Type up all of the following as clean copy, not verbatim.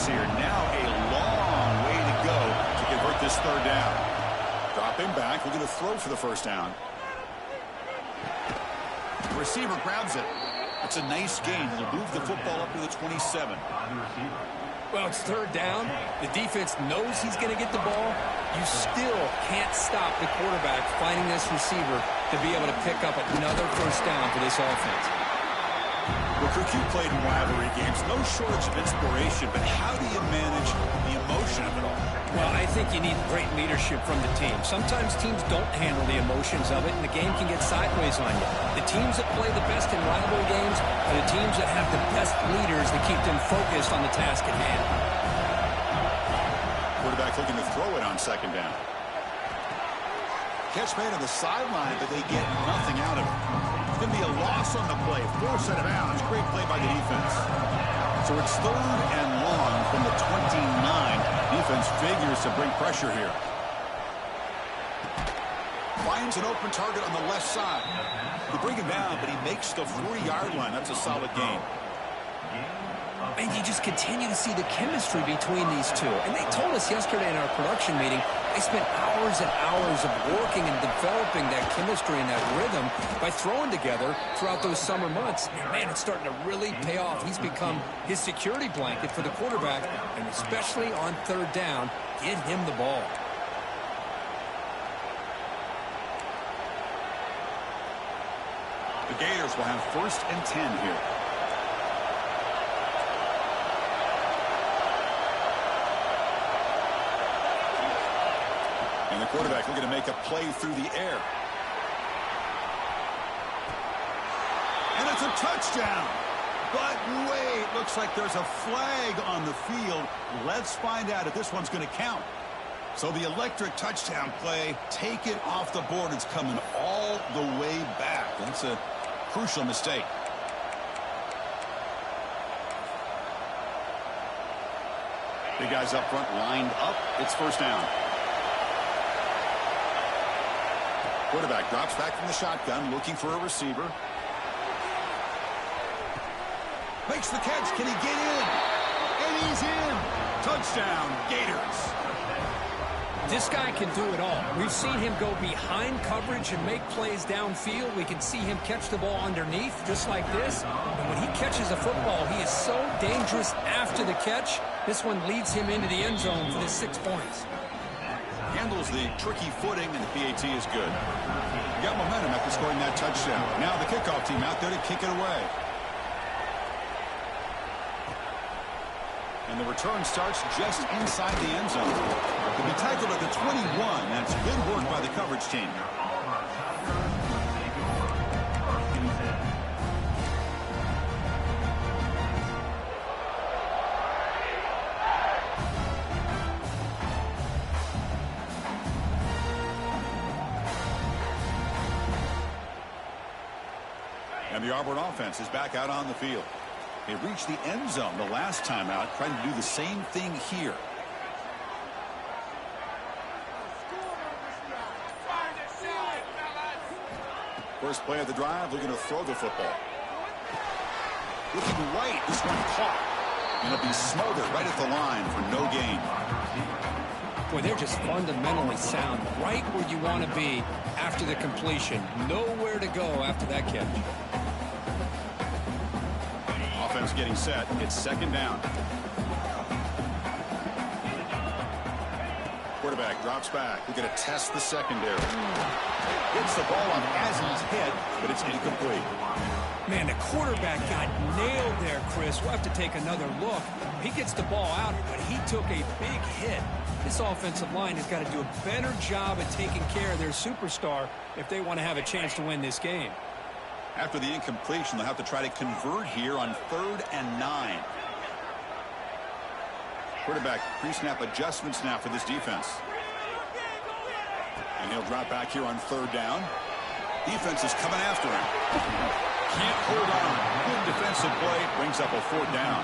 pass here. Now a long way to go to convert this third down. Dropping back. We're going to throw for the first down. The receiver grabs it. It's a nice gain. He'll move the football up to the 27. Well, it's third down. The defense knows he's going to get the ball. You still can't stop the quarterback finding this receiver to be able to pick up another first down for this offense. Well, Kirk, you played in rivalry games. No shortage of inspiration, but how do you manage the emotion of it all? Well, I think you need great leadership from the team. Sometimes teams don't handle the emotions of it, and the game can get sideways on you. The teams that play the best in rivalry games are the teams that have the best leaders that keep them focused on the task at hand. Quarterback looking to throw it on second down. Catch made on the sideline, but they get nothing out of it. It's going to be a loss on the play. Force out of bounds. Great play by the defense. So it's third and long from the 29. Defense figures to bring pressure here. Finds an open target on the left side. They bring him down, but he makes the 40-yard line. That's a solid gain. And you just continue to see the chemistry between these two. And they told us yesterday in our production meeting, they spent hours and hours of working and developing that chemistry and that rhythm by throwing together throughout those summer months. And man, it's starting to really pay off. He's become his security blanket for the quarterback, and especially on third down, get him the ball. The Gators will have 1st and 10 here. And the quarterback looking to make a play through the air. And it's a touchdown. But wait, looks like there's a flag on the field. Let's find out if this one's going to count. So the electric touchdown play, take it off the board. It's coming all the way back. That's a crucial mistake. The guys up front lined up. It's first down. Quarterback drops back from the shotgun, looking for a receiver. Makes the catch. Can he get in? And he's in. Touchdown, Gators. This guy can do it all. We've seen him go behind coverage and make plays downfield. We can see him catch the ball underneath, just like this. And when he catches a football, he is so dangerous after the catch. This one leads him into the end zone for the 6 points. Handles the tricky footing, and the PAT is good. Got momentum after scoring that touchdown. Now the kickoff team out there to kick it away. And the return starts just inside the end zone. He'll be tackled at the 21. That's good work by the coverage team. And the Auburn offense is back out on the field. They reached the end zone the last time out, trying to do the same thing here. First play of the drive, looking to throw the football. Looking right, this one caught. And it'll be smothered right at the line for no gain. Boy, they're just fundamentally sound, right where you want to be after the completion. Nowhere to go after that catch. Offense getting set. It's second down. Quarterback drops back. We're going to test the secondary. Hits the ball on Azzy's head, but it's incomplete. Man, the quarterback got nailed there, Chris. We'll have to take another look. He gets the ball out, but he took a big hit. This offensive line has got to do a better job at taking care of their superstar if they want to have a chance to win this game. After the incompletion, they'll have to try to convert here on 3rd and 9. Quarterback pre-snap adjustments now for this defense. And he'll drop back here on 3rd down. Defense is coming after him. Can't hold on. Good defensive play. Brings up a 4th down.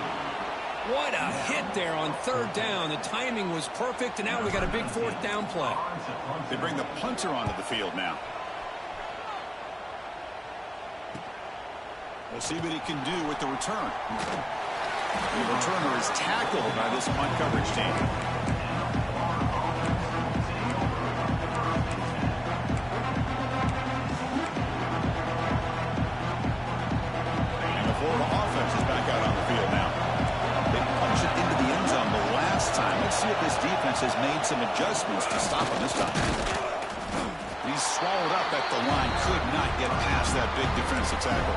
What a hit there on 3rd down. The timing was perfect, and now we got a big 4th down play. They bring the punter onto the field now. We'll see what he can do with the return. The returner is tackled by this punt coverage team. And the Florida offense is back out on the field now. They punched it into the end zone the last time. Let's see if this defense has made some adjustments to stop him this time. He's swallowed up at the line. Could not get past that big defensive tackle.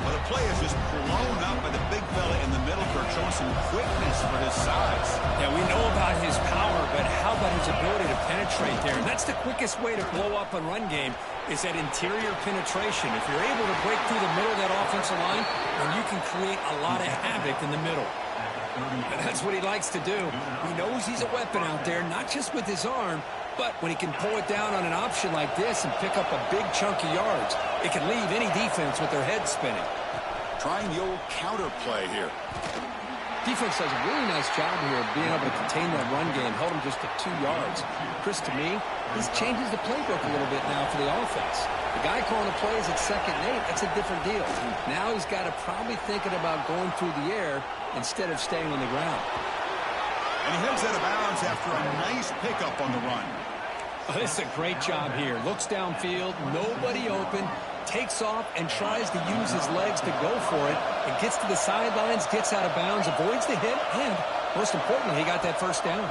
Well, the play is just blown up by the big fella in the middle, Kirk, showing some quickness for his size. Yeah, we know about his power, but how about his ability to penetrate there? And that's the quickest way to blow up a run game, is that interior penetration. If you're able to break through the middle of that offensive line, then you can create a lot of havoc in the middle. And that's what he likes to do. He knows he's a weapon out there, not just with his arm, but when he can pull it down on an option like this and pick up a big chunk of yards, it can leave any defense with their head spinning. Trying the old counter play here. Defense does a really nice job here of being able to contain that run game, held him just to 2 yards. Chris, to me, this changes the playbook a little bit now for the offense. The guy calling the plays at 2nd and 8, that's a different deal. Now he's got to probably thinking about going through the air instead of staying on the ground. And he heads out of bounds after a nice pickup on the run. Oh, this is a great job here. Looks downfield, nobody open, takes off and tries to use his legs to go for it, and gets to the sidelines, gets out of bounds, avoids the hit, and most importantly, he got that first down.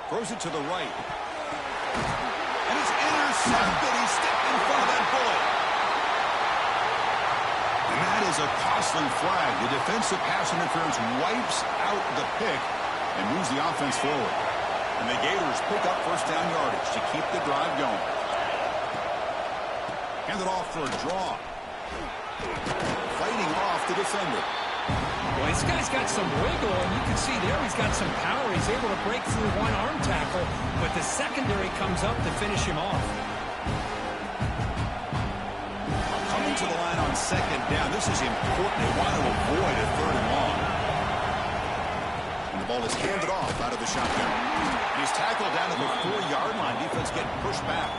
Throws it to the right. And it's intercepted. He stepped in front of that bullet. And that is a costly flag. The defensive pass interference wipes out the pick and moves the offense forward. And the Gators pick up first down yardage to keep the drive going. Hand it off for a draw. Fighting off the defender. Well, this guy's got some wiggle, and you can see there he's got some power. He's able to break through one arm tackle, but the secondary comes up to finish him off. Coming to the line on 2nd down. This is important. They want to avoid a 3rd and long. And the ball is handed off out of the shotgun. He's tackled down to the 4-yard line. Defense getting pushed back.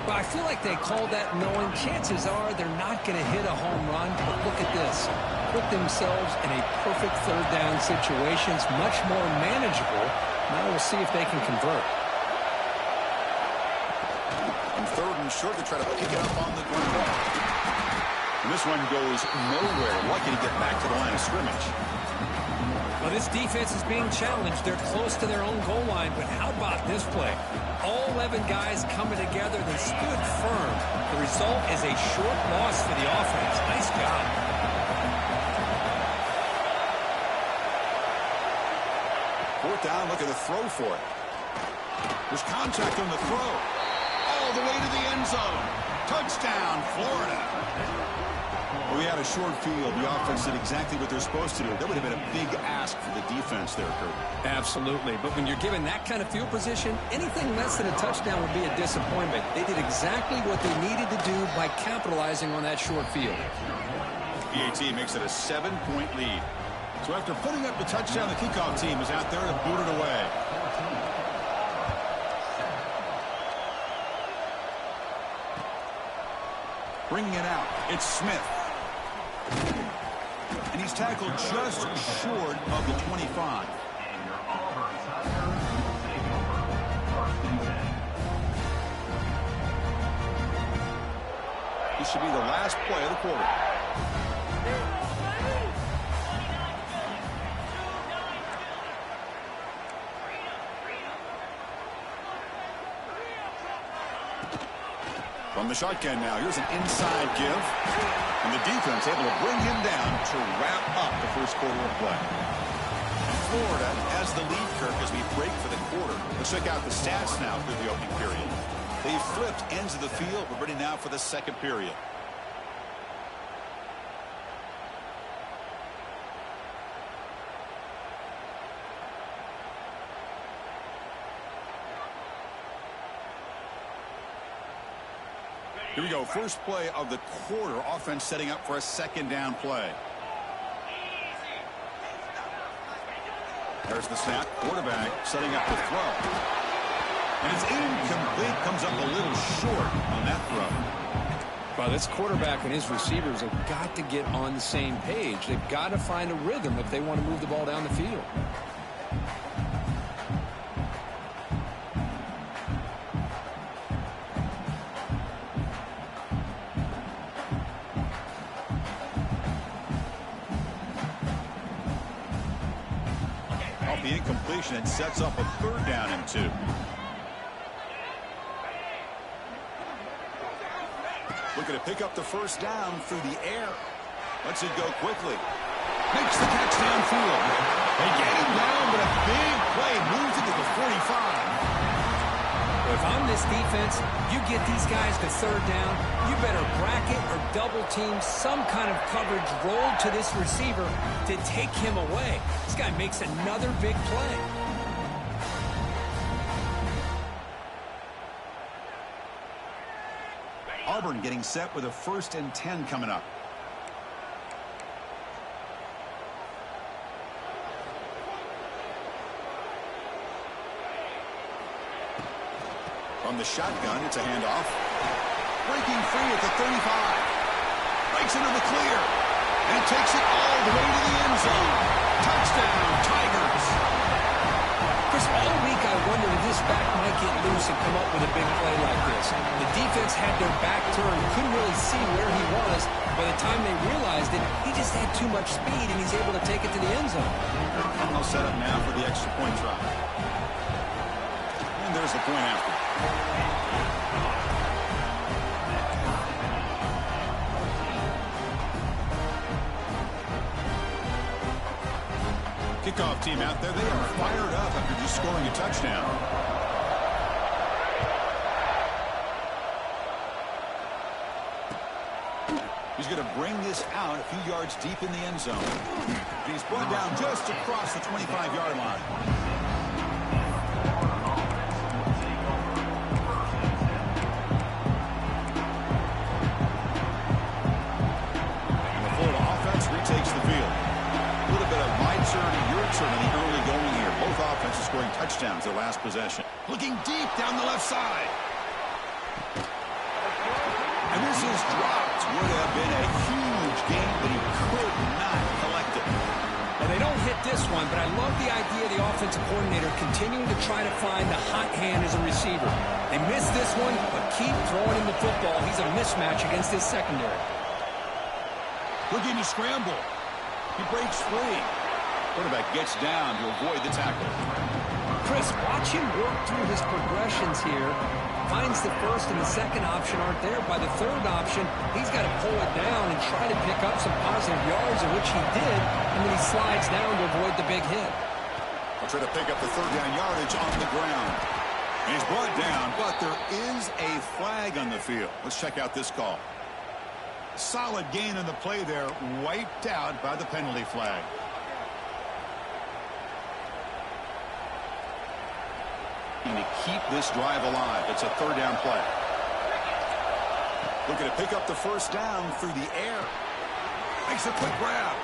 But I feel like they called that knowing chances are they're not going to hit a home run. But look at this. Put themselves in a perfect 3rd down situation. It's much more manageable. Now we'll see if they can convert. And 3rd and short, they try to pick it up on the ground. And this one goes nowhere. Lucky to get back to the line of scrimmage. Well, this defense is being challenged. They're close to their own goal line, but how about this play? All 11 guys coming together. They stood firm. The result is a short loss for the offense. Nice job. 4th down, look at the throw for it. There's contact on the throw. All the way to the end zone. Touchdown, Florida. Well, we had a short field. The offense did exactly what they're supposed to do. That would have been a big ask for the defense there, Kurt. Absolutely. But when you're given that kind of field position, anything less than a touchdown would be a disappointment. They did exactly what they needed to do by capitalizing on that short field. PAT makes it a 7-point lead. So after putting up the touchdown, the kickoff team is out there to boot it away. Bringing it out, it's Smith. And he's tackled just short of the 25. This should be the last play of the quarter. From the shotgun now, here's an inside give. And the defense able to bring him down to wrap up the first quarter of play. And Florida has the lead, Kirk, as we break for the quarter. Let's check out the stats now through the opening period. They've flipped ends of the field. We're ready now for the second period. Here we go. First play of the quarter. Offense setting up for a 2nd down play. There's the snap. Quarterback setting up the throw. And it's incomplete. Comes up a little short on that throw. Well, this quarterback and his receivers have got to get on the same page. They've got to find a rhythm if they want to move the ball down the field. Off the incompletion, it sets up a 3rd down and 2. Looking to pick up the 1st down through the air. Lets it go quickly. Makes the catch downfield. They get him down, but a big play moves it to the 45. If I'm this defense, you get these guys to 3rd down, you better bracket or double team some kind of coverage roll to this receiver to take him away. This guy makes another big play. Auburn getting set with a 1st and 10 coming up. From the shotgun, it's a handoff. Breaking free at the 35. Breaks into the clear. And takes it all the way to the end zone. Touchdown, Tigers. Chris, all week I wondered if this back might get loose and come up with a big play like this. The defense had their back turned, couldn't really see where he was. By the time they realized it, he just had too much speed, and he's able to take it to the end zone. Final set up now for the extra point try. And there's the point after. Kickoff team out there, they are fired up after just scoring a touchdown. He's going to bring this out a few yards deep in the end zone. And he's brought down just across the 25-yard line. Takes the field. A little bit of my turn and your turn in the early going here. Both offenses scoring touchdowns their last possession. Looking deep down the left side. And this is dropped. Would have been a huge game, but he could not collect it. Well, they don't hit this one, but I love the idea of the offensive coordinator continuing to try to find the hot hand as a receiver. They missed this one, but keep throwing him the football. He's a mismatch against his secondary. Looking to scramble. He breaks free. Quarterback gets down to avoid the tackle. Chris, watch him work through his progressions here. Finds the 1st and the 2nd option aren't there. By the 3rd option, he's got to pull it down and try to pick up some positive yards, of which he did, and then he slides down to avoid the big hit. I'll try to pick up the 3rd down yardage on the ground. And he's brought down, but there is a flag on the field. Let's check out this call. Solid gain on the play there, wiped out by the penalty flag. And to keep this drive alive, it's a 3rd down play. Looking to pick up the 1st down through the air. Makes a quick grab.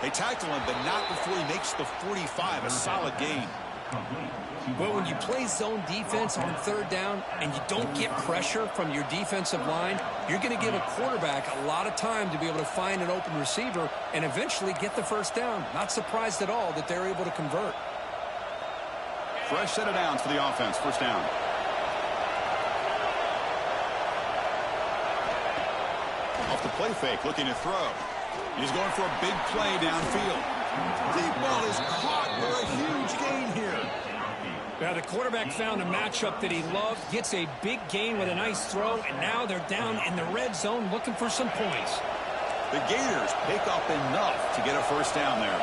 They tackle him, but not before he makes the 45, a solid gain. Well, when you play zone defense on 3rd down and you don't get pressure from your defensive line, you're going to give a quarterback a lot of time to be able to find an open receiver and eventually get the 1st down. Not surprised at all that they're able to convert. Fresh set of downs for the offense. 1st down. Off the play fake, looking to throw. He's going for a big play downfield. Deep ball is caught for a huge gain here. Now the quarterback found a matchup that he loved, gets a big gain with a nice throw, and now they're down in the red zone looking for some points. The Gators pick up enough to get a 1st down there.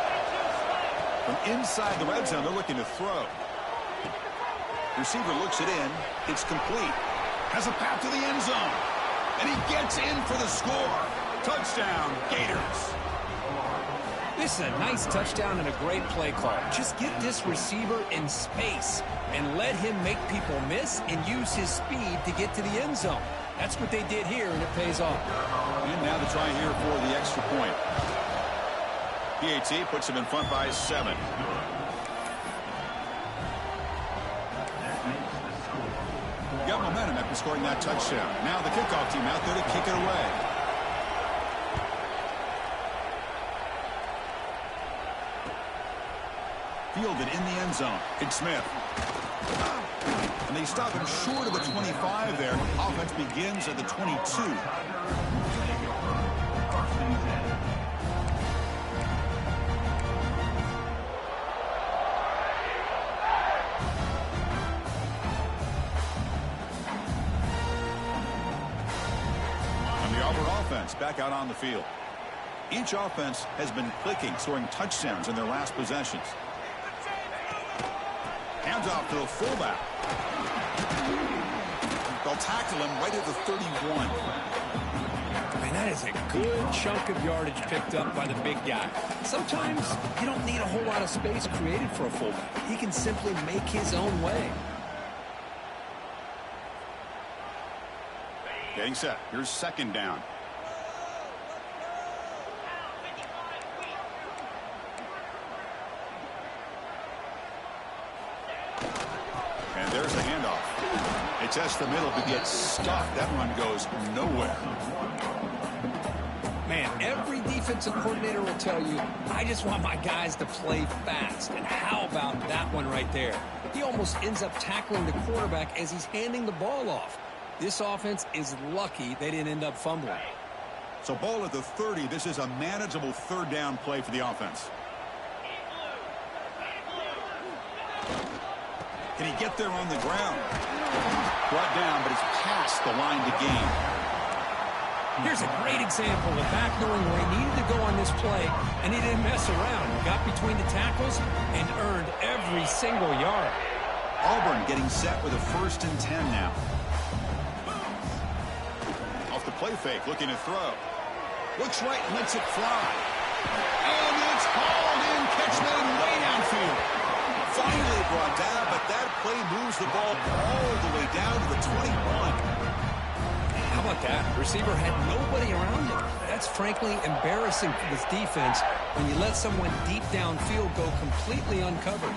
From inside the red zone, they're looking to throw. Receiver looks it in. It's complete. Has a path to the end zone. And he gets in for the score. Touchdown, Gators. This is a nice touchdown and a great play call. Just get this receiver in space and let him make people miss and use his speed to get to the end zone. That's what they did here, and it pays off. And now the try here for the extra point. PAT puts him in front by 7. got momentum after scoring that touchdown. Now the kickoff team out there to kick it away. Fielded in the end zone. It's Smith. And they stop him short of the 25 there. Offense begins at the 22. And the Auburn offense back out on the field. Each offense has been clicking, scoring touchdowns in their last possessions. Hands off to the fullback. They'll tackle him right at the 31. Man, that is a good chunk of yardage picked up by the big guy. Sometimes you don't need a whole lot of space created for a fullback. He can simply make his own way. Getting set. Here's second down. And there's the handoff. It tests the middle, but gets stuffed. That run goes nowhere. Man, every defensive coordinator will tell you, I just want my guys to play fast. And how about that one right there? He almost ends up tackling the quarterback as he's handing the ball off. This offense is lucky they didn't end up fumbling. So ball at the 30. This is a manageable third down play for the offense. Can he get there on the ground? Brought down, but it's past the line to gain. Here's a great example of back knowing where he needed to go on this play, and he didn't mess around. He got between the tackles and earned every single yard. Auburn getting set with a 1st and 10 now. Off the play fake, looking to throw. Looks right and lets it fly. And it's hauled in, catch made way downfield. Finally brought down, but that play moves the ball all the way down to the 21. How about that? The receiver had nobody around him. That's frankly embarrassing for this defense when you let someone deep downfield go completely uncovered.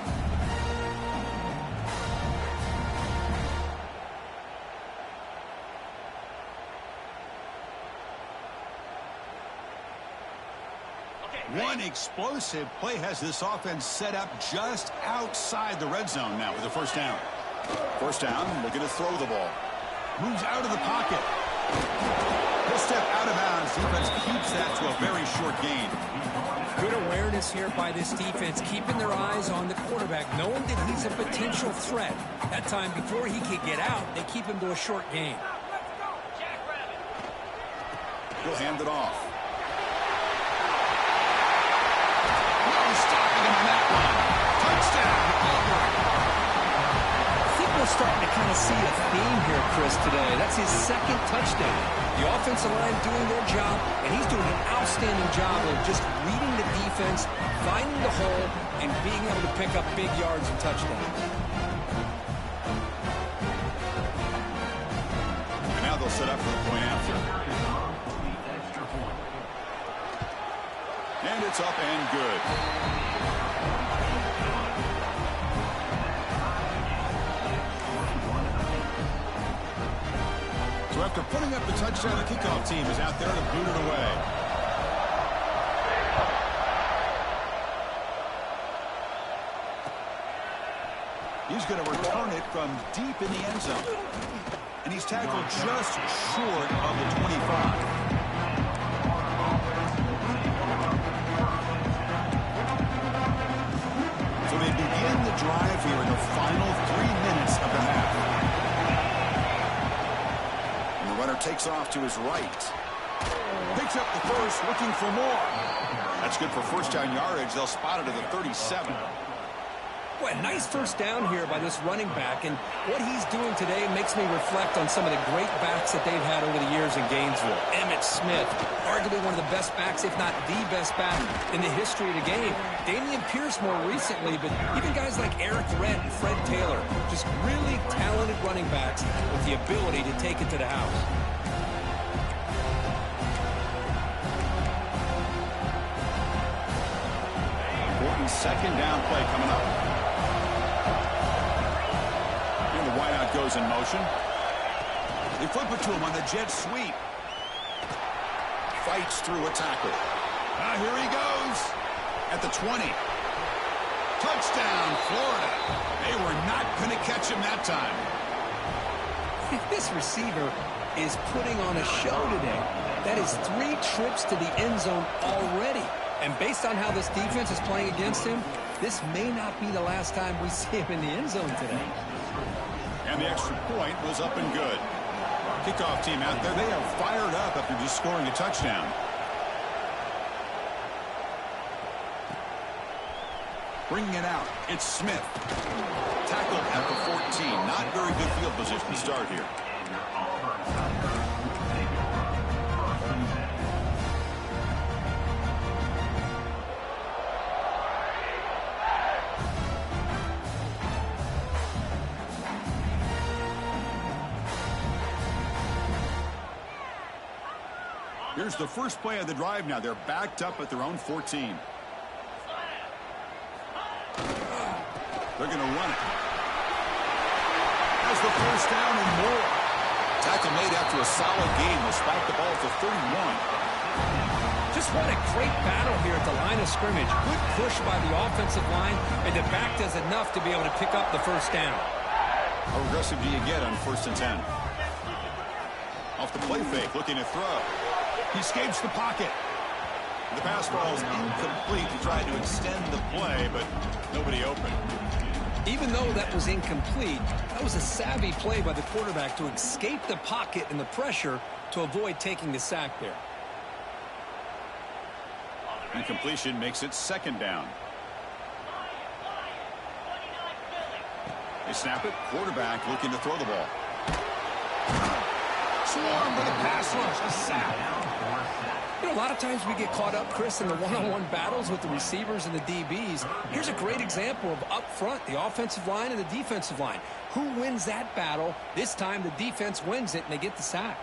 One explosive play has this offense set up just outside the red zone now with a 1st down. 1st down, looking to throw the ball. Moves out of the pocket. He'll step out of bounds. Defense keeps that to a very short gain. Good awareness here by this defense, keeping their eyes on the quarterback, knowing that he's a potential threat. That time, before he could get out, they keep him to a short gain. He'll hand it off. Starting to kind of see a theme here, Chris, today. That's his 2nd touchdown. The offensive line doing their job, and he's doing an outstanding job of just reading the defense, finding the hole, and being able to pick up big yards and touchdowns. And now they'll set up for the point after. And it's up and good. So after putting up the touchdown, the kickoff team is out there to boot it away. He's going to return it from deep in the end zone. And he's tackled just short of the 25. So they begin the drive here in the final 3 minutes of the half. Runner takes off to his right. Picks up the first, looking for more. That's good for 1st down yardage. They'll spot it at the 37. Well, nice 1st down here by this running back, and what he's doing today makes me reflect on some of the great backs that they've had over the years in Gainesville. Emmitt Smith, arguably one of the best backs, if not the best back in the history of the game. Damian Pierce more recently, but even guys like Eric Redd and Fred Taylor, just really talented running backs with the ability to take it to the house. Important 2nd down play coming up. And the wideout goes in motion. They flip it to him on the jet sweep. Fights through a tackle. Here he goes. At the 20. Touchdown, Florida. They were not going to catch him that time. This receiver is putting on a show today. That is 3 trips to the end zone already. And based on how this defense is playing against him, this may not be the last time we see him in the end zone today. And the extra point was up and good. Kickoff team out there, they are fired up after just scoring a touchdown. Bringing it out, it's Smith. Tackled at the 14. Not very good field position to start here. Here's the first play of the drive now. They're backed up at their own 14. They're going to run it. Has the first down and more. Tackle made after a solid game. They'll spike the ball to 31. Just what a great battle here at the line of scrimmage. Good push by the offensive line, and the back does enough to be able to pick up the first down. How aggressive do you get on 1st and 10? Off the play fake, looking to throw. He escapes the pocket. The pass ball is incomplete to try to extend the play, but nobody open. Even though that was incomplete, that was a savvy play by the quarterback to escape the pocket and the pressure to avoid taking the sack there. Incompletion makes it 2nd down. They snap it. Quarterback looking to throw the ball. Swarm with a pass rush. A sack. You know, a lot of times we get caught up, Chris, in the one-on-one battles with the receivers and the DBs. Here's a great example of up front, the offensive line and the defensive line. Who wins that battle? This time the defense wins it and they get the sack.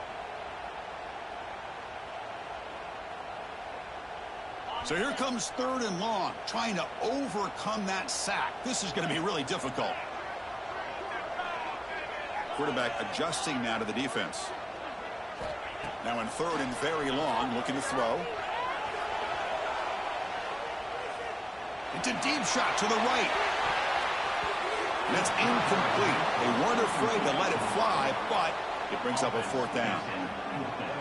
So here comes 3rd and long, trying to overcome that sack. This is going to be really difficult. Quarterback adjusting now to the defense. Now in 3rd and very long, looking to throw. It's a deep shot to the right. That's incomplete. They weren't afraid to let it fly, but it brings up a 4th down.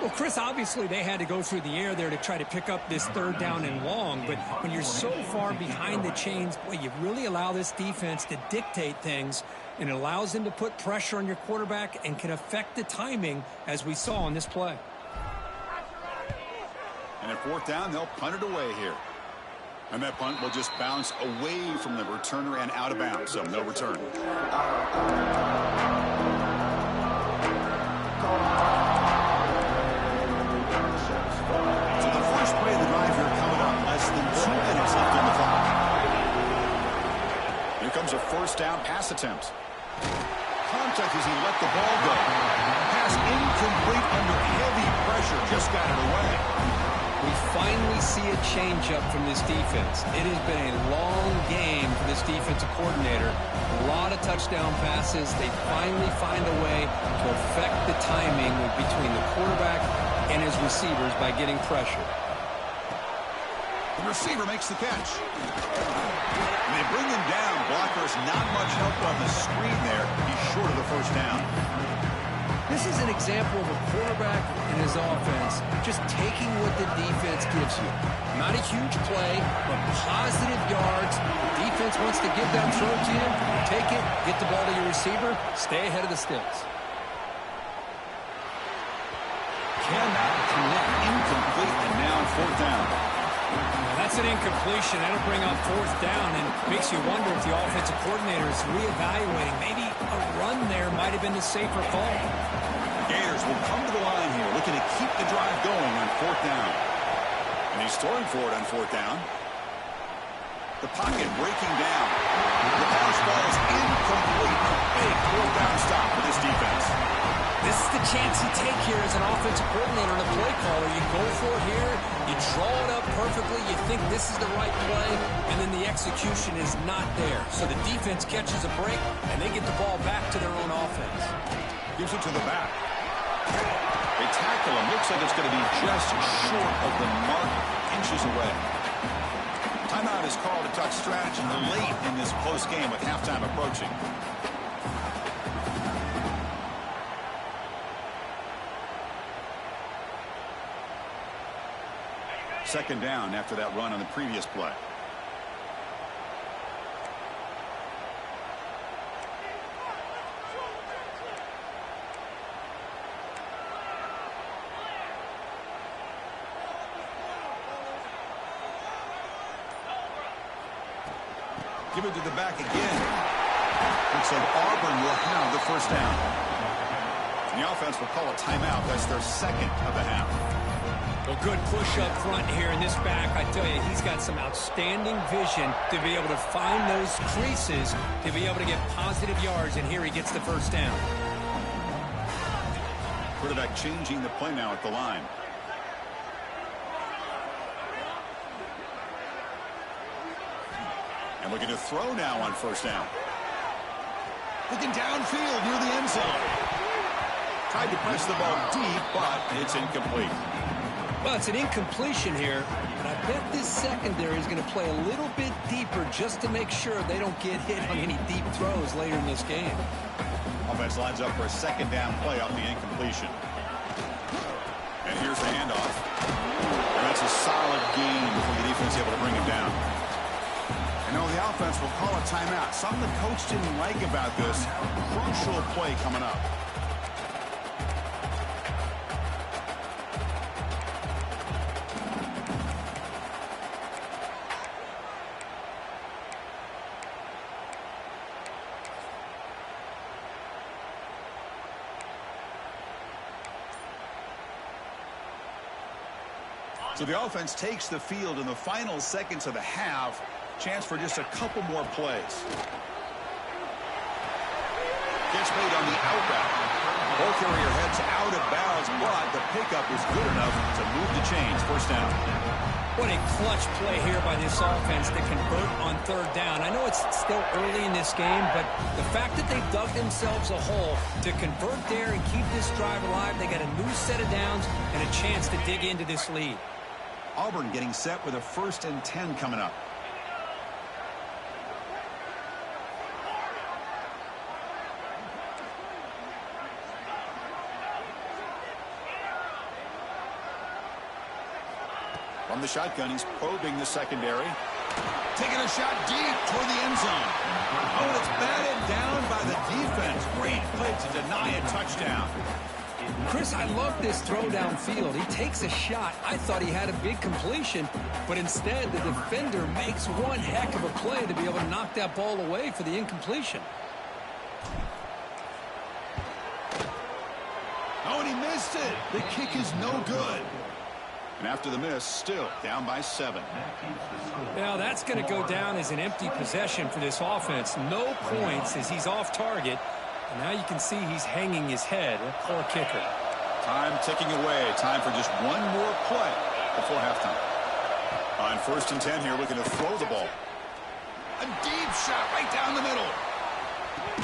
Well, Chris, obviously they had to go through the air there to try to pick up this 3rd down and long, but when you're so far behind the chains, boy, you really allow this defense to dictate things, and it allows them to put pressure on your quarterback and can affect the timing, as we saw on this play. And at 4th down, they'll punt it away here. And that punt will just bounce away from the returner and out of bounds, so no return. So the first play of the drive here coming up, less than 2 minutes left on the clock. Here comes a 1st down pass attempt. Contact as he let the ball go. Pass incomplete under heavy pressure, just got it away. We finally see a change-up from this defense. It has been a long game for this defensive coordinator. A lot of touchdown passes. They finally find a way to affect the timing between the quarterback and his receivers by getting pressure. The receiver makes the catch. And they bring him down. Blockers not much help on the screen there. He's short of the 1st down. This is an example of a quarterback and his offense just taking what the defense gives you. Not a huge play, but positive yards. The defense wants to give that throw to you. Take it, get the ball to your receiver, stay ahead of the sticks. Cannot connect. Incomplete, and now 4th down. That's an incompletion. That'll bring up 4th down and makes you wonder if the offensive coordinator is reevaluating. Maybe a run there might have been the safer call. Gators will come to the line here, looking to keep the drive going on 4th down. And he's throwing for it on 4th down. The pocket breaking down. The pass ball is incomplete. Big 4th down stop for this defense. This is the chance you take here as an offensive coordinator and a play caller. You go for it here, you draw it up perfectly, you think this is the right play, and then the execution is not there. So the defense catches a break, and they get the ball back to their own offense. Gives it to the back. They tackle him. Looks like it's going to be just short of the mark, inches away. Timeout is called to talk strategy late in this close game with halftime approaching. Second down after that run on the previous play. Give it to the back again. Looks like Auburn will have the first down. And the offense will call a timeout. That's their second of the half. Well, good push up front here in this back. I tell you, he's got some outstanding vision to be able to find those creases, to be able to get positive yards, and here he gets the first down. Quarterback changing the play now at the line. And looking to throw now on first down. Looking downfield near the end zone. Tried to press the ball deep, but it's incomplete. Well, it's an incompletion here, but I bet this secondary is going to play a little bit deeper just to make sure they don't get hit on any deep throws later in this game. Offense lines up for a second down play off the incompletion. And here's the handoff. And that's a solid gain before the defense is able to bring him down. And now the offense will call a timeout. Something the coach didn't like about this. Crucial play coming up. So the offense takes the field in the final seconds of the half. Chance for just a couple more plays. Gets made on the outback. Ball carrier heads out of bounds, but the pickup is good enough to move the chains. First down. What a clutch play here by this offense to convert on third down. I know it's still early in this game, but the fact that they dug themselves a hole to convert there and keep this drive alive, they got a new set of downs and a chance to dig into this lead. Auburn getting set with a 1st and 10 coming up. From the shotgun, he's probing the secondary. Taking a shot deep toward the end zone. Oh, and it's batted down by the defense. Great play to deny a touchdown. Chris, I love this throw downfield. He takes a shot. I thought he had a big completion, but instead the defender makes one heck of a play to be able to knock that ball away for the incompletion. Oh, and he missed it. The kick is no good. And after the miss, still down by 7. Now that's going to go down as an empty possession for this offense. No points as he's off target. And now you can see he's hanging his head. A poor kicker. Time ticking away. Time for just one more play before halftime. On 1st and 10 here, looking to throw the ball. A deep shot right down the middle.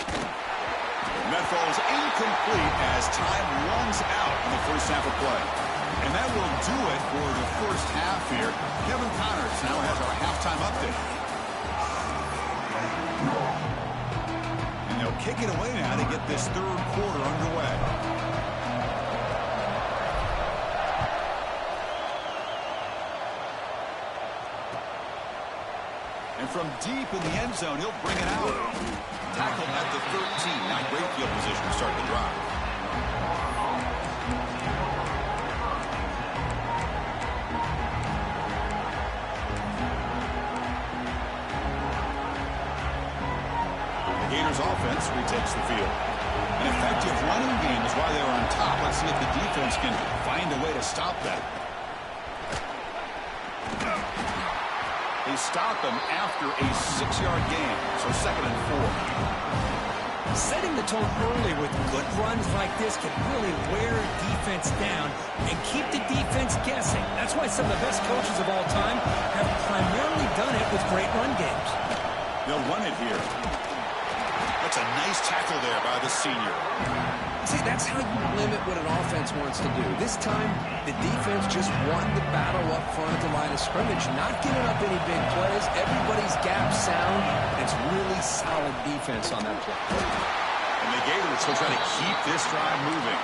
And that falls incomplete as time runs out in the first half of play. And that will do it for the first half here. Kevin Connors now has our halftime update. And they'll kick it away now to get this third quarter underway. And from deep in the end zone, he'll bring it out. Tackled at the 13. Now great field position to start the drive. Gators offense retakes the field. An effective running game is why they were on top. Let's see if the defense can find a way to stop that. They stop him after a 6-yard gain, so 2nd and 4. Setting the tone early with good runs like this can really wear a defense down and keep the defense guessing. That's why some of the best coaches of all time have primarily done it with great run games. They'll run it here. A That's a nice tackle there by the senior. See, that's how you limit what an offense wants to do. This time, the defense just won the battle up front at the line of scrimmage, not giving up any big plays. Everybody's gap sound. It's really solid defense on that play. And they gave it to try to keep this drive moving.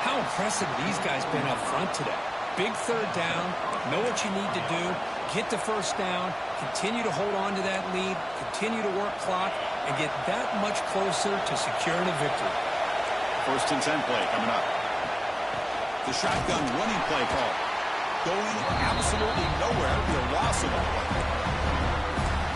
How impressive these guys been up front today. Big third down, know what you need to do, get the first down, continue to hold on to that lead, continue to work clock, and get that much closer to securing a victory. 1st and 10 play coming up. The shotgun running play call. Going absolutely nowhere. It'll be a loss of a play.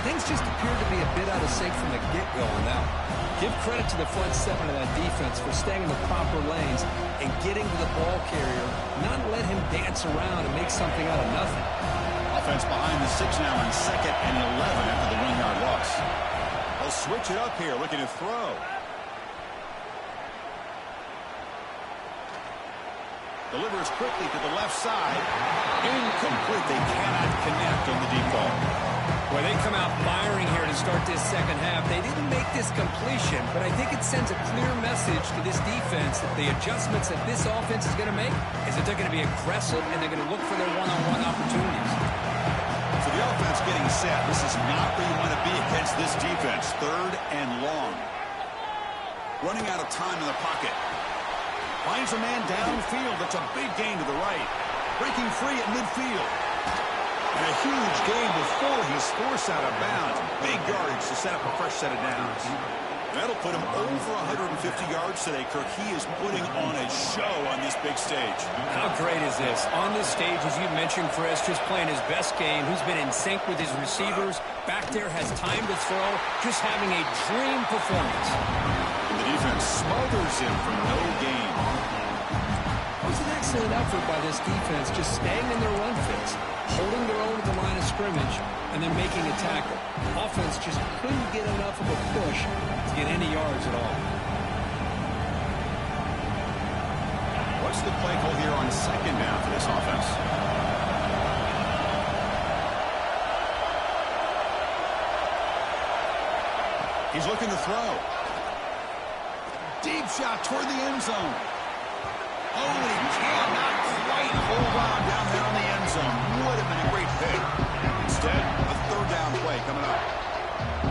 Things just appear to be a bit out of sync from the get-go on that one. Give credit to the front seven of that defense for staying in the proper lanes and getting to the ball carrier, not let him dance around and make something out of nothing. Offense behind the 6 now on 2nd and 11 after the 1-yard loss. They'll switch it up here, looking to throw. Delivers quickly to the left side. Incomplete. They cannot connect on the deep ball. Well, they come out firing here to start this second half. They didn't make this completion, but I think it sends a clear message to this defense that the adjustments that this offense is going to make is that they're going to be aggressive and they're going to look for their one-on-one opportunities. So the offense getting set. This is not where you want to be against this defense. 3rd and long. Running out of time in the pocket. Finds a man downfield. That's a big gain to the right. Breaking free at midfield. And a huge gain before he's forced out of bounds. Big yardage to set up a fresh set of downs. That'll put him over 150 yards today, Kirk. He is putting on a show on this big stage. How great is this? On this stage, as you mentioned, Chris, just playing his best game. He's been in sync with his receivers. Back there has time to throw. Just having a dream performance. And the defense smothers him for no gain. It was an excellent effort by this defense, just staying in their run fits, holding their own at the line of scrimmage, and then making a tackle. Offense just couldn't get enough of a push to get any yards at all. What's the play call here on 2nd down for this offense? He's looking to throw. Deep shot toward the end zone. Oh, he cannot quite hold on down there on the end zone. Would have been a great pick. Instead, a 3rd down play coming up.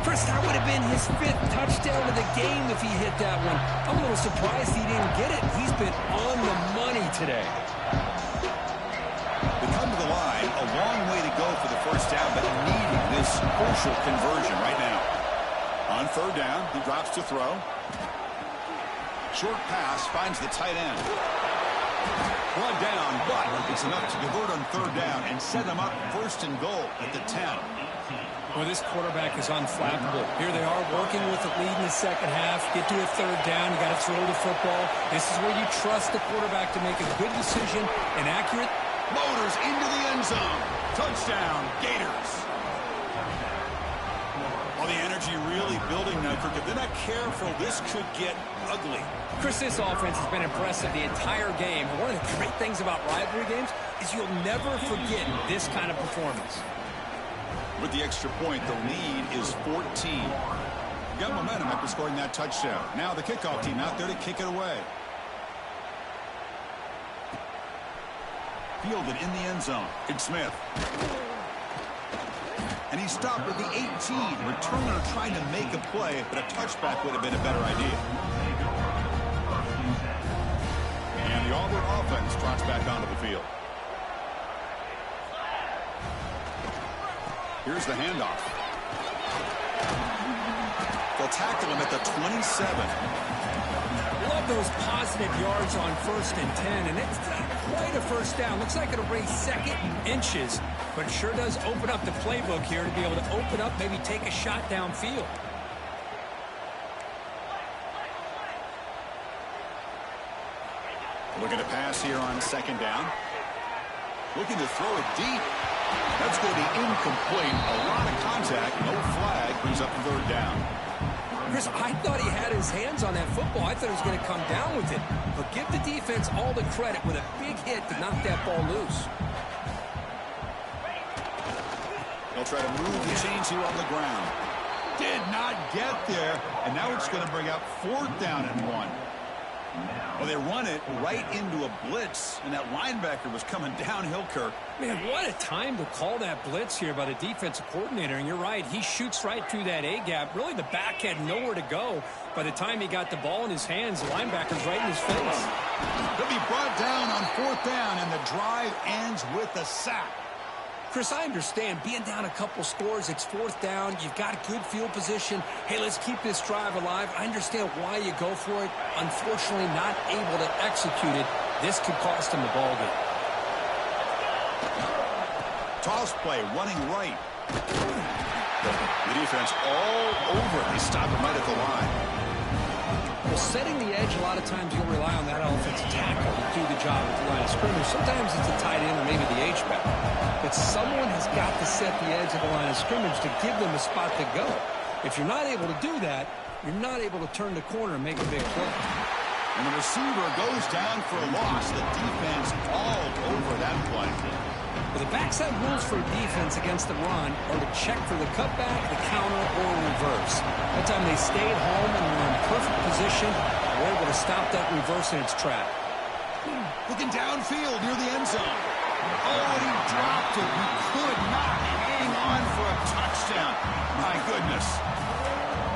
Chris, that would have been his 5th touchdown of the game if he hit that one. I'm a little surprised he didn't get it. He's been on the money today. They come to the line, a long way to go for the first down, but needing this crucial conversion right now. On 3rd down, he drops to throw. Short pass finds the tight end. Brought down, but it's enough to convert on 3rd down and set them up 1st and goal at the 10. Well, this quarterback is unflappable. Here they are working with the lead in the second half. Get to a 3rd down. You got to throw the football. This is where you trust the quarterback to make a good decision and accurate. Motors into the end zone. Touchdown, Gators. Well, the energy really building now, Kirk. If they're not careful, this could get ugly. Chris, this offense has been impressive the entire game. And one of the great things about rivalry games is you'll never forget this kind of performance. With the extra point, the lead is 14. Got momentum after scoring that touchdown. Now the kickoff team out there to kick it away. Fielded in the end zone. It's Smith. And he stopped at the 18. Returner trying to make a play, but a touchback would have been a better idea. And the Auburn offense trots back onto the field. Here's the handoff. They'll tackle him at the 27. Love those positive yards on 1st and 10, and it's not quite a first down. Looks like it'll raise 2nd and inches, but it sure does open up the playbook here to be able to open up, maybe take a shot downfield. Looking to pass here on 2nd down. Looking to throw it deep. That's going to be incomplete. A lot of contact. No flag. Brings up 3rd down. Chris, I thought he had his hands on that football. I thought he was going to come down with it. But give the defense all the credit with a big hit to knock that ball loose. They'll try to move the chains here on the ground. Did not get there. And now it's going to bring up 4th down and 1. Well, they run it right into a blitz, and that linebacker was coming downhill, Kirk. Man, what a time to call that blitz here by the defensive coordinator. And you're right, he shoots right through that A-gap. Really, the back had nowhere to go. By the time he got the ball in his hands, the linebacker's right in his face. He'll be brought down on 4th down, and the drive ends with a sack. Chris, I understand being down a couple scores, it's 4th down, you've got good field position. Hey, let's keep this drive alive. I understand why you go for it. Unfortunately, not able to execute it. This could cost him the ball game. Toss play, running right. The defense all over. They stop him right at the line. Well, setting the edge, a lot of times you'll rely on that offensive tackle to do the job at the line of scrimmage. Sometimes it's a tight end or maybe the H-back. But someone has got to set the edge of the line of scrimmage to give them a spot to go. If you're not able to do that, you're not able to turn the corner and make a big play. And the receiver goes down for a loss. The defense all over that play. Well, the backside rules for defense against the run are to check for the cutback, the counter, or reverse. That time they stayed home and were in perfect position. They were able to stop that reverse in its track. Looking downfield near the end zone. Oh, and he dropped it. He could not hang on for a touchdown. My goodness.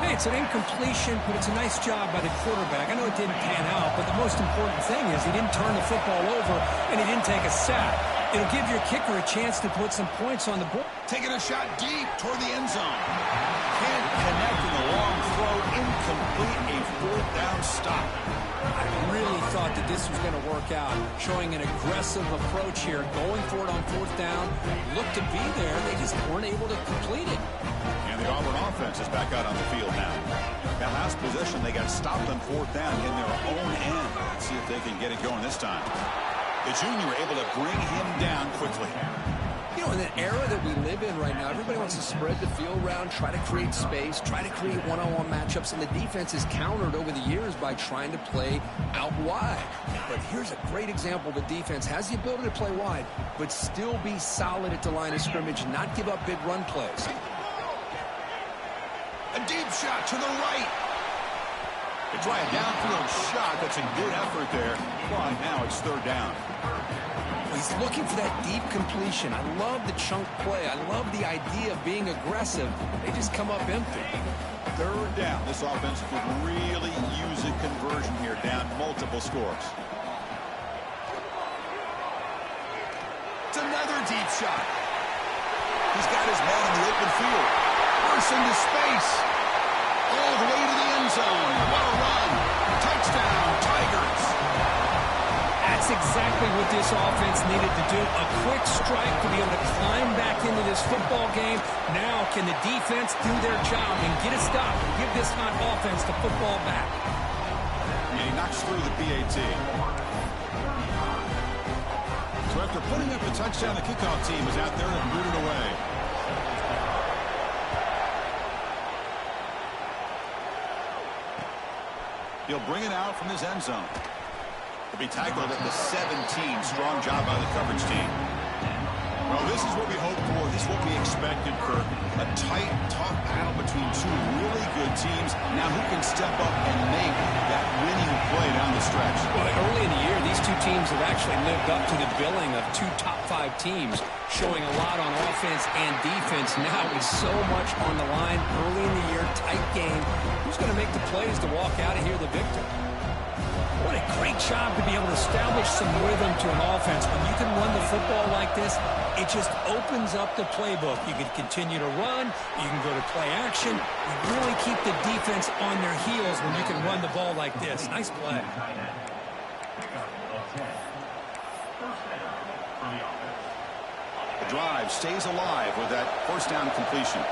Hey, it's an incompletion, but it's a nice job by the quarterback. I know it didn't pan out, but the most important thing is he didn't turn the football over and he didn't take a sack. It'll give your kicker a chance to put some points on the board. Taking a shot deep toward the end zone. Can't connect in the long throw. Incomplete. A 4th down stop. I really thought that this was going to work out. Showing an aggressive approach here. Going for it on 4th down. Looked to be there. They just weren't able to complete it. And the Auburn offense is back out on the field now. That last possession, they got stopped on 4th down in their own end. Let's see if they can get it going this time. The junior able to bring him down quickly. You know, in the era that we live in right now, everybody wants to spread the field around, try to create space, try to create one-on-one matchups, and the defense is countered over the years by trying to play out wide. But here's a great example. The defense has the ability to play wide, but still be solid at the line of scrimmage and not give up big run plays. A deep shot to the right. They try a downfield shot. That's a good effort there. But now it's 3rd down. He's looking for that deep completion. I love the chunk play. I love the idea of being aggressive. They just come up empty. 3rd down. This offense could really use a conversion here, down multiple scores. It's another deep shot. He's got his man in the open field. Bursts into space. All the way to the end zone. What a run. Touchdown, Tigers. That's exactly what this offense needed to do. A quick strike to be able to climb back into this football game. Now can the defense do their job and get a stop and give this hot offense the football back? And he knocks through the PAT. So after putting up the touchdown, the kickoff team is out there and booted away. He'll bring it out from his end zone. He'll be tackled at the 17. Strong job by the coverage team. Well, this is what we hoped for. This is what we expected, Kirk. A tight, tough battle between two really good teams. Now who can step up and make that winning play down the stretch? Well, early in the year, these two teams have actually lived up to the billing of 2 top 5 teams, showing a lot on offense and defense. Now with so much on the line early in the year, tight game. Who's going to make the plays to walk out of here the victor? What a great job to be able to establish some rhythm to an offense. When you can run the football like this, it just opens up the playbook. You can continue to run. You can go to play action. You really keep the defense on their heels when you can run the ball like this. Nice play. The drive stays alive with that 1st down completion.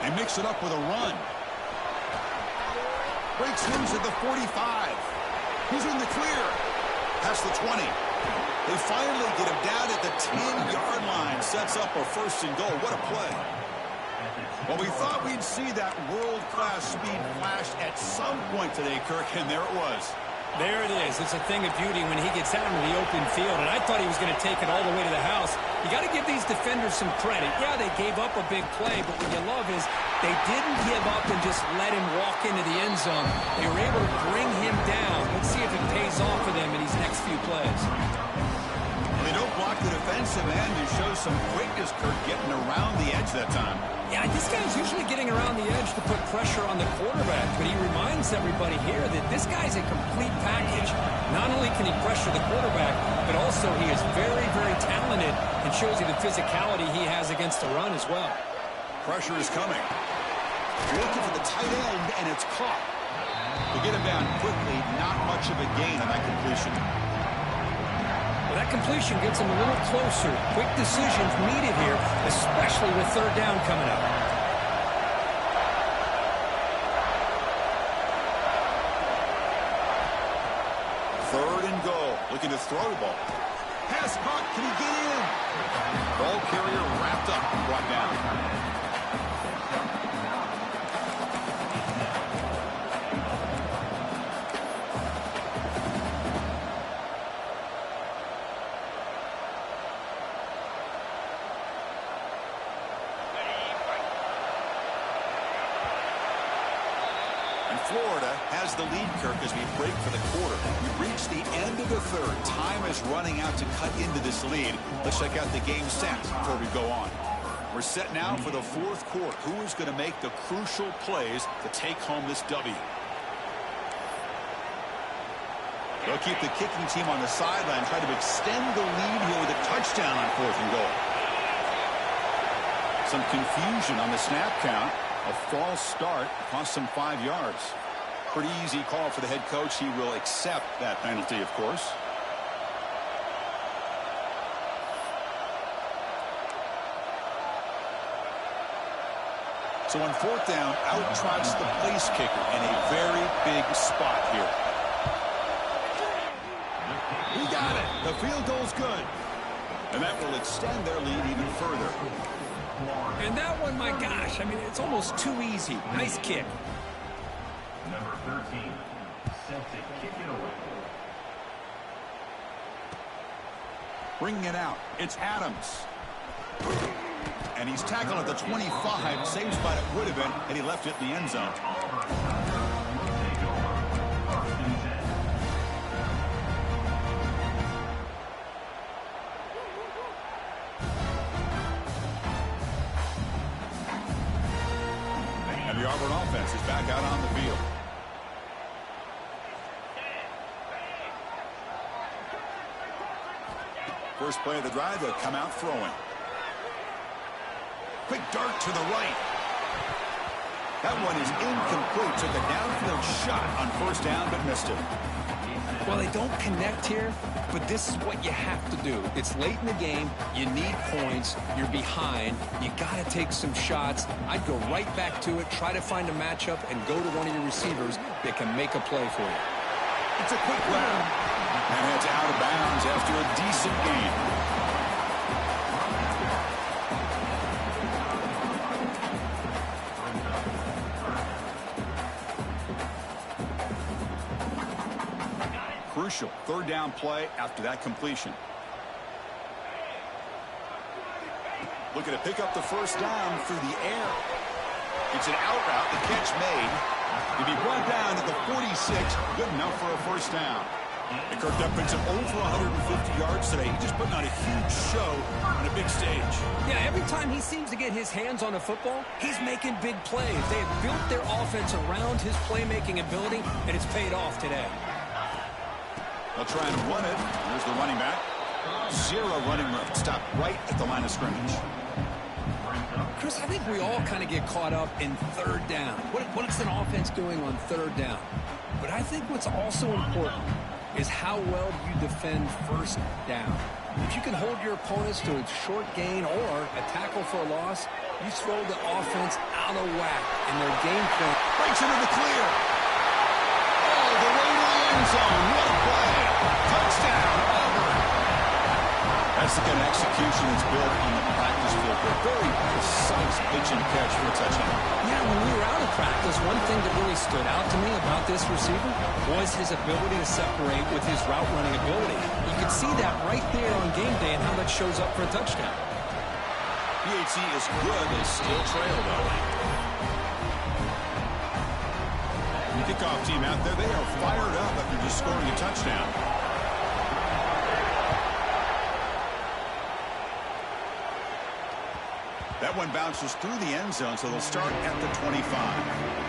They mix it up with a run. Breaks loose at the 45. He's in the clear. Past the 20. They finally get him down at the 10-yard line. Sets up a 1st and goal. What a play. Well, we thought we'd see that world-class speed flash at some point today, Kirk, and there it was. There it is. It's a thing of beauty when he gets out into the open field, and I thought he was going to take it all the way to the house. You got to give these defenders some credit. Yeah, they gave up a big play, but what you love is they didn't give up and just let him walk into the end zone. They were able to bring him down. Let's see if it pays off for them in these next few plays. They don't block the defensive end. You show some quickness, Kirk, getting around the edge that time. Yeah, this guy's usually getting around the edge to put pressure on the quarterback, but he reminds everybody here that this guy's a complete package. Not only can he pressure the quarterback, but also he is very, very talented and shows you the physicality he has against the run as well. Pressure is coming. Looking for the tight end, and it's caught. To get him down quickly, not much of a gain on that completion. Well, that completion gets him a little closer. Quick decisions needed here, especially with third down coming up. Third and goal. Looking to throw the ball. Pass caught. Can he get in? Ball carrier wrapped up and brought down. Florida has the lead, Kirk, as we break for the quarter. We've reached the end of the third. Time is running out to cut into this lead. Let's check out the game stats before we go on. We're set now for the fourth quarter. Who is going to make the crucial plays to take home this W? They'll keep the kicking team on the sideline, try to extend the lead here with a touchdown on fourth and goal. Some confusion on the snap count. A false start cost him 5 yards. Pretty easy call for the head coach. He will accept that penalty, of course. So on fourth down, out trots the place kicker in a very big spot here. He got it. The field goal's good. And that will extend their lead even further. And that one, my gosh, I mean, it's almost too easy. Nice kick. Number 13, set to kick it away. Bringing it out, it's Adams. And he's tackled at the 25. Same spot it would have been, and he left it in the end zone. The Auburn offense is back out on the field. First play of the drive, they'll come out throwing. Quick dart to the right. That one is incomplete. Took a downfield shot on first down, but missed it. Well, they don't connect here, but this is what you have to do. It's late in the game. You need points. You're behind. You got to take some shots. I'd go right back to it, try to find a matchup, and go to one of your receivers that can make a play for you. It's a quick grab. And it's out of bounds after a decent gain. Crucial third down play after that completion. Looking to pick up the first down through the air. It's an out route, the catch made. To be brought down at the 46, good enough for a first down. And Kirk, that puts him over 150 yards today. He's just putting on a huge show on a big stage. Yeah, every time he seems to get his hands on the football, he's making big plays. They have built their offense around his playmaking ability, and it's paid off today. They'll try and run it. Here's the running back. Zero running room. Stop right at the line of scrimmage. Chris, I think we all kind of get caught up in third down. What's an offense doing on third down? But I think what's also important is how well you defend first down. If you can hold your opponents to a short gain or a tackle for a loss, you throw the offense out of whack in their game plan. Breaks into the clear. Oh, the way to the end zone. What a play. Touchdown, Auburn. That This is an execution that's built on the practice field. A very precise pitch and catch for a touchdown. Yeah, when we were out of practice, one thing that really stood out to me about this receiver was his ability to separate with his route running ability. You can see that right there on game day and how that shows up for a touchdown. PHC is good. They still trail, though. The kickoff team out there, they are fired up after just scoring a touchdown. That one bounces through the end zone, so they'll start at the 25.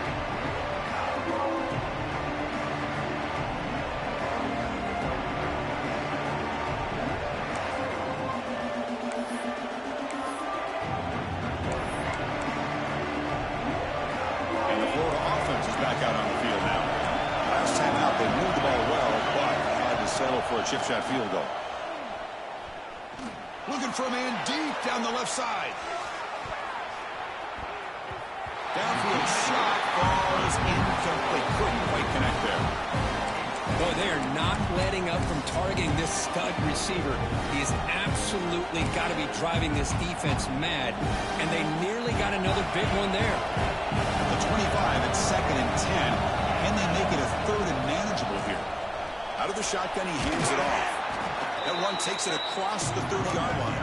For a chip shot field goal. Looking for a man deep down the left side. Downfield shot falls incomplete. Couldn't quite connect there. Boy, they are not letting up from targeting this stud receiver. He has absolutely got to be driving this defense mad, and they nearly got another big one there. The 25 at 2nd and 10. Can they make it a 3rd and manageable here? Out of the shotgun, he hands it off. That one takes it across the 30-yard line.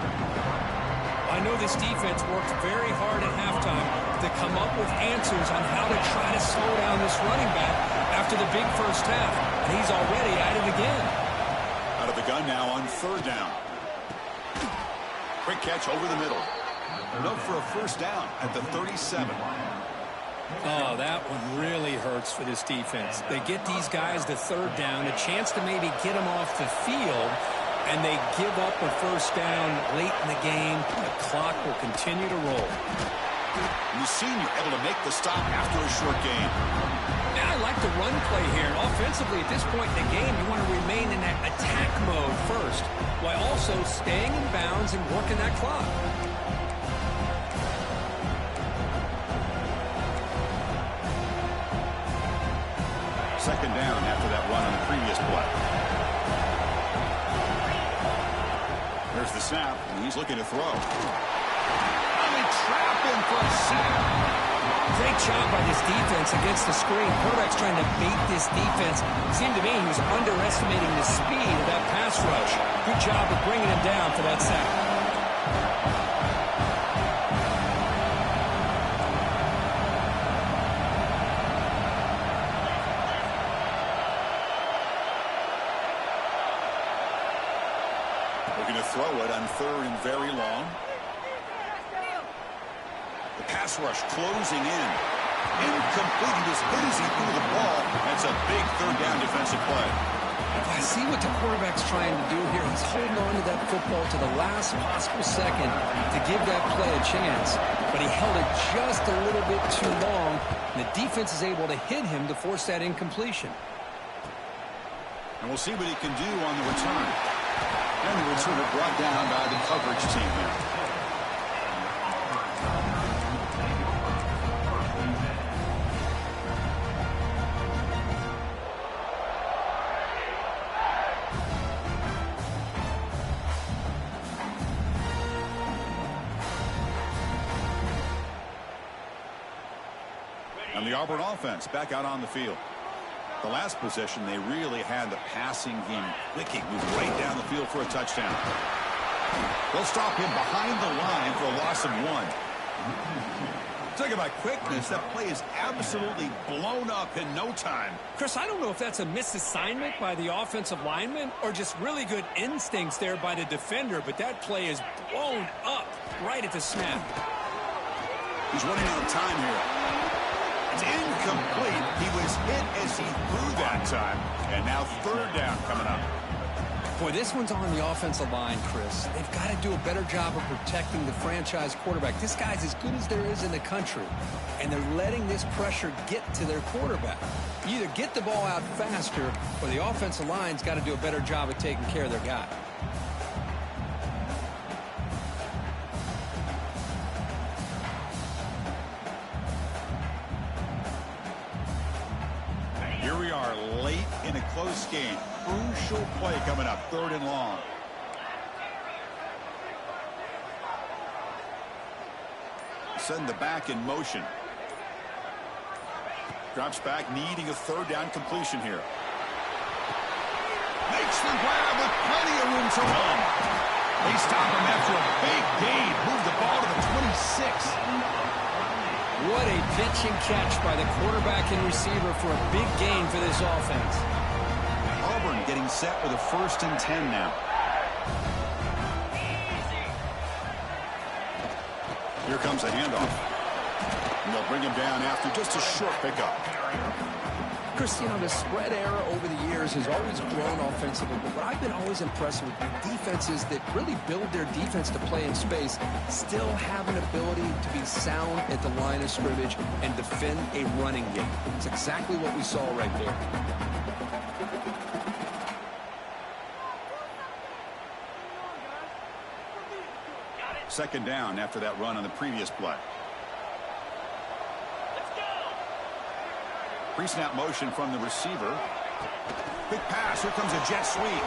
I know this defense worked very hard at halftime to come up with answers on how to try to slow down this running back after the big first half. And he's already at it again. Out of the gun now on 3rd down. Quick catch over the middle. Up for a first down at the 37. Oh, that one really hurts for this defense. They get these guys to 3rd down, a chance to maybe get them off the field, and they give up a first down late in the game. The clock will continue to roll. You've seen you're able to make the stop after a short game. Yeah, I like the run play here. And offensively, at this point in the game, you want to remain in that attack mode first, while also staying in bounds and working that clock. Second down after that run on the previous play. There's the snap, and he's looking to throw. And they trap him for a sack. Great job by this defense against the screen. Quarterback's trying to bait this defense. It seemed to me he was underestimating the speed of that pass rush. Good job of bringing him down for that sack. Throw it on 3rd and very long. The pass rush closing in. Incomplete. He was hit as he threw the ball. That's a big 3rd down defensive play. I see what the quarterback's trying to do here. He's holding on to that football to the last possible second to give that play a chance. But he held it just a little bit too long. And the defense is able to hit him to force that incompletion. And we'll see what he can do on the return. And the returner brought down by the coverage team there. And the Auburn offense back out on the field. The last possession, they really had the passing game clicking, moved right down the field for a touchdown. They'll stop him behind the line for a loss of 1. Talk about quickness. That play is absolutely blown up in no time. Chris, I don't know if that's a misassignment by the offensive lineman or just really good instincts there by the defender, but that play is blown up right at the snap. He's running out of time here. It's incomplete. He was hit as he threw that time. And now 3rd down coming up. Boy, this one's on the offensive line, Chris. They've got to do a better job of protecting the franchise quarterback. This guy's as good as there is in the country, and they're letting this pressure get to their quarterback. You either get the ball out faster, or the offensive line's got to do a better job of taking care of their guy. Here we are late in a close game. Crucial play coming up, 3rd and long. send the back in motion. Drops back, needing a third down completion here. Makes the grab with plenty of room to run. They stop him after a big gain. Move the ball to the 26. What a pitch and catch by the quarterback and receiver for a big gain for this offense. Auburn getting set with a 1st and 10 now. Here comes a handoff. And they'll bring him down after just a short pickup. Chris, the spread era over the years has always grown offensively, but I've been always impressed with defenses that really build their defense to play in space, still have an ability to be sound at the line of scrimmage and defend a running game. It's exactly what we saw right there. 2nd down after that run on the previous play. Pre-snap motion from the receiver. Big pass. Here comes a jet sweep.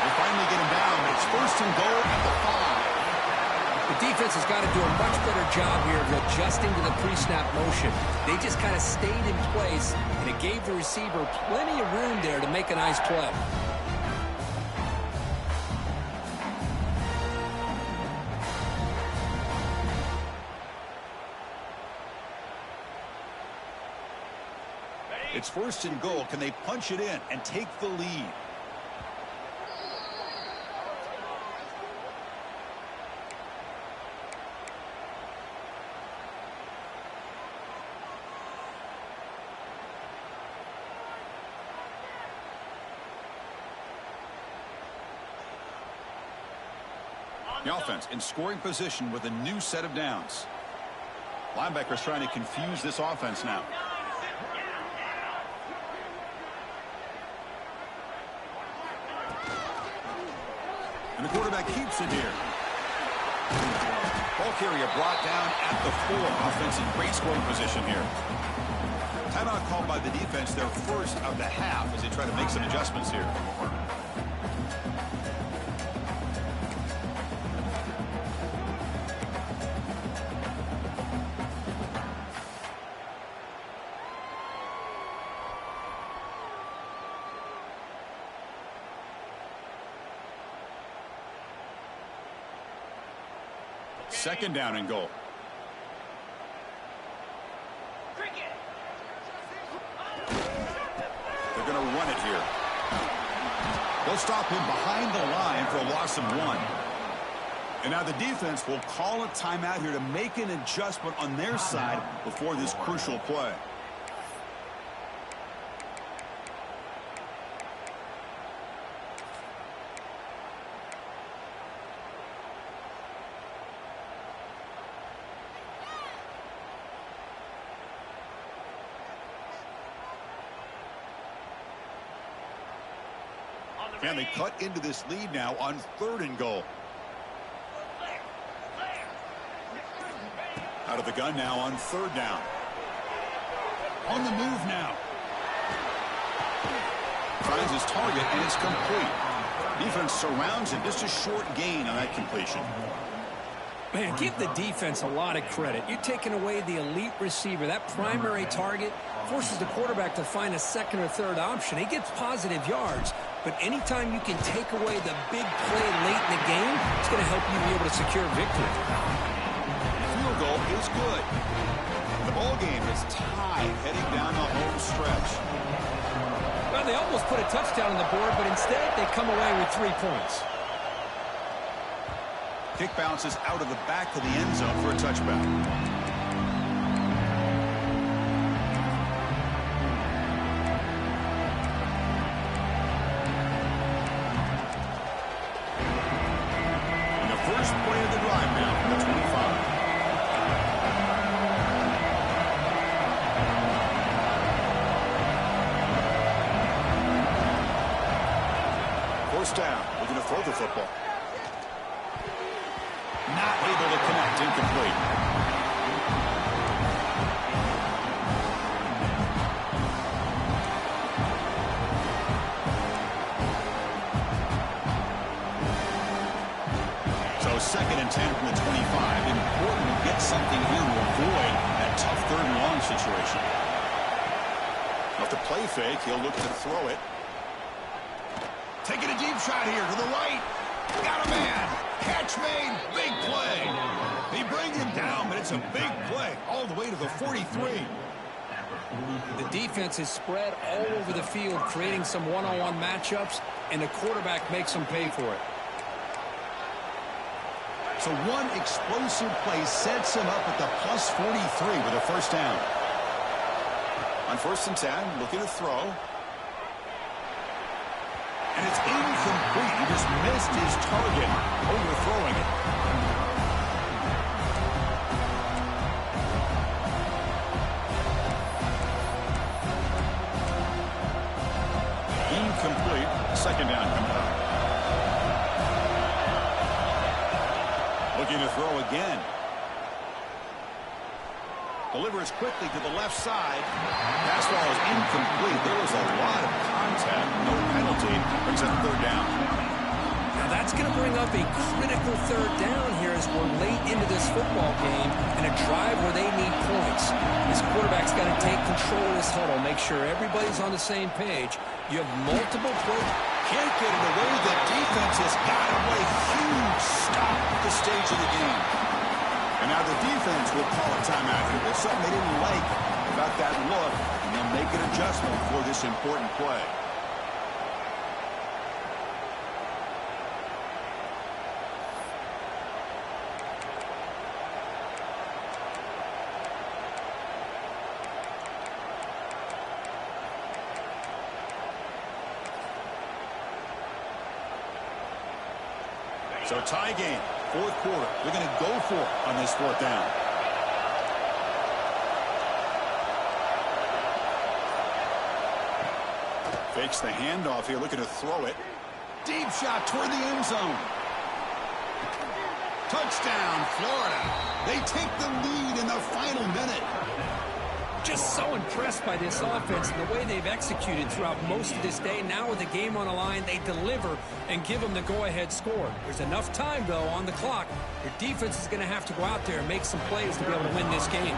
They finally get him down. It's 1st and goal at the 5. The defense has got to do a much better job here of adjusting to the pre-snap motion. They just kind of stayed in place, and it gave the receiver plenty of room there to make a nice play. It's 1st and goal. Can they punch it in and take the lead? The offense in scoring position with a new set of downs. Linebackers trying to confuse this offense now. And the quarterback keeps it here. Ball carrier brought down at the 4. Offense in great scoring position here. Timeout called by the defense, their 1st of the half as they try to make some adjustments here. Second down and goal. They're going to run it here. They'll stop him behind the line for a loss of 1. And now the defense will call a timeout here to make an adjustment on their side before this crucial play. And they cut into this lead now on 3rd and goal. Out of the gun now on 3rd down. On the move now. Finds his target, and it's complete. Defense surrounds him. Just a short gain on that completion. Man, give the defense a lot of credit. You're taking away the elite receiver. That primary target forces the quarterback to find a 2nd or 3rd option. He gets positive yards, but anytime you can take away the big play late in the game, it's going to help you be able to secure victory. Field goal is good. The ball game is tied heading down the home stretch. Well, they almost put a touchdown on the board, but instead they come away with 3 points. Kick bounces out of the back of the end zone for a touchback. Play of the drive now from the 25. First down. We're going to throw the football. Not able to connect. Incomplete. So 2nd and and 10 from the 25. Important to get something here to avoid that tough third and long situation. Off the play fake, he'll look to throw it. Taking a deep shot here to the right. Got a man. Catch made. Big play. They bring him down, but it's a big play all the way to the 43. The defense is spread all over the field, creating some one-on-one matchups, and the quarterback makes them pay for it. So one explosive play sets him up at the plus 43 with a first down. On 1st and 10, looking to throw. And it's incomplete. He just missed his target, overthrowing it. Incomplete. Second down coming up. Looking to throw again. Delivers quickly to the left side. Pass ball is incomplete. There was a lot of contact. No penalty. Brings up third down. Now that's going to bring up a critical third down here as we're late into this football game and a drive where they need points. This quarterback's got to take control of this huddle, make sure everybody's on the same page. You have multiple plays. Can't get it away. The defense has got away. Huge stop at this stage of the game. And now the defense will call a timeout here. There's something they didn't like about that look, and they'll make an adjustment for this important play. So tie game, fourth quarter. They're going to go for it on this fourth down. Fakes the handoff here, looking to throw it. Deep shot toward the end zone. Touchdown, Florida. They take the lead in the final minute. Just so impressed by this offense and the way they've executed throughout most of this day. Now with the game on the line, they deliver and give them the go-ahead score. There's enough time, though, on the clock. Your defense is going to have to go out there and make some plays to be able to win this game.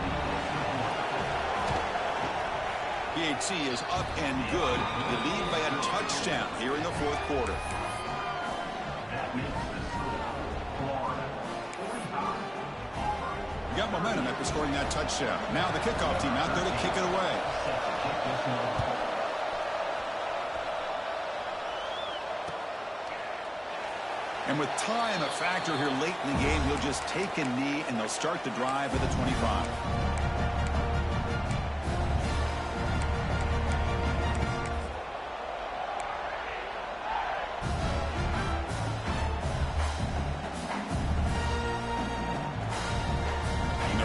PAT is up and good. They lead by a touchdown here in the fourth quarter. Got momentum after scoring that touchdown. Now the kickoff team out there to kick it away. And with time a factor here late in the game, he'll just take a knee and they'll start the drive at the 25.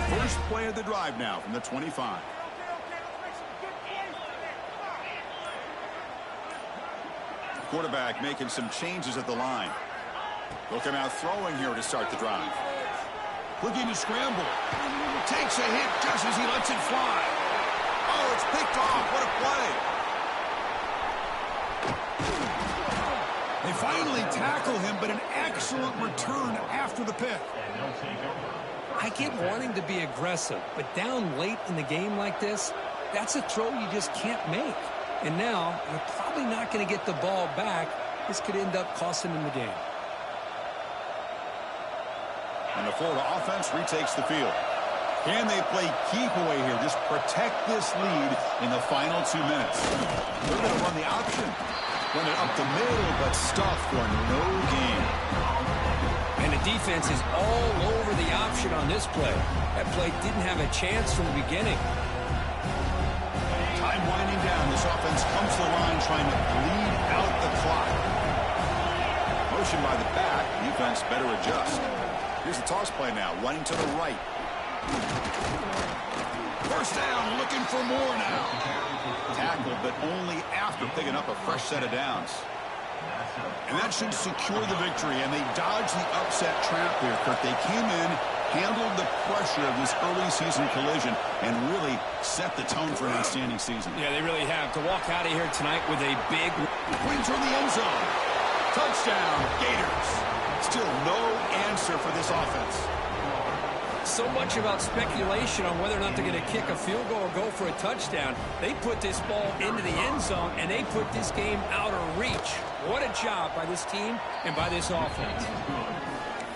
First play of the drive now from the 25. Quarterback making some changes at the line. They'll come out throwing here to start the drive. Looking to scramble. Takes a hit just as he lets it fly. Oh, it's picked off. What a play. They finally tackle him, but an excellent return after the pick. I get wanting to be aggressive, but down late in the game like this, that's a throw you just can't make. And now, you're probably not going to get the ball back. This could end up costing them the game. And the Florida offense retakes the field. Can they play keep away here? Just protect this lead in the final 2 minutes. They're going to run the option. Run it up the middle, but stuffed for no gain. And the defense is all over the option on this play. That play didn't have a chance from the beginning. Time winding down. This offense comes to the line trying to bleed out the clock. Motion by the back. Defense better adjust. Here's the toss play now. Running to the right. First down. Looking for more now. Tackled, but only after picking up a fresh set of downs. And that should secure the victory, and they dodged the upset trap here, Kirk. They came in, handled the pressure of this early season collision, and really set the tone for an outstanding season. Yeah, they really have. To walk out of here tonight with a big win toward the end zone. Touchdown, Gators. Still no answer for this offense. So much about speculation on whether or not they're going to kick a field goal or go for a touchdown. They put this ball into the end zone, and they put this game out of reach. What a job by this team and by this offense.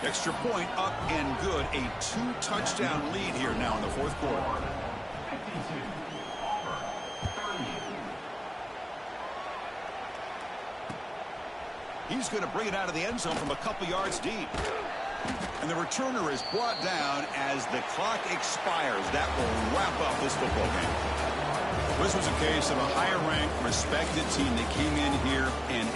Extra point up and good. A 2-touchdown lead here now in the fourth quarter. He's going to bring it out of the end zone from a couple yards deep. And the returner is brought down as the clock expires. That will wrap up this football game. This was a case of a higher-ranked, respected team that came in here and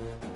it.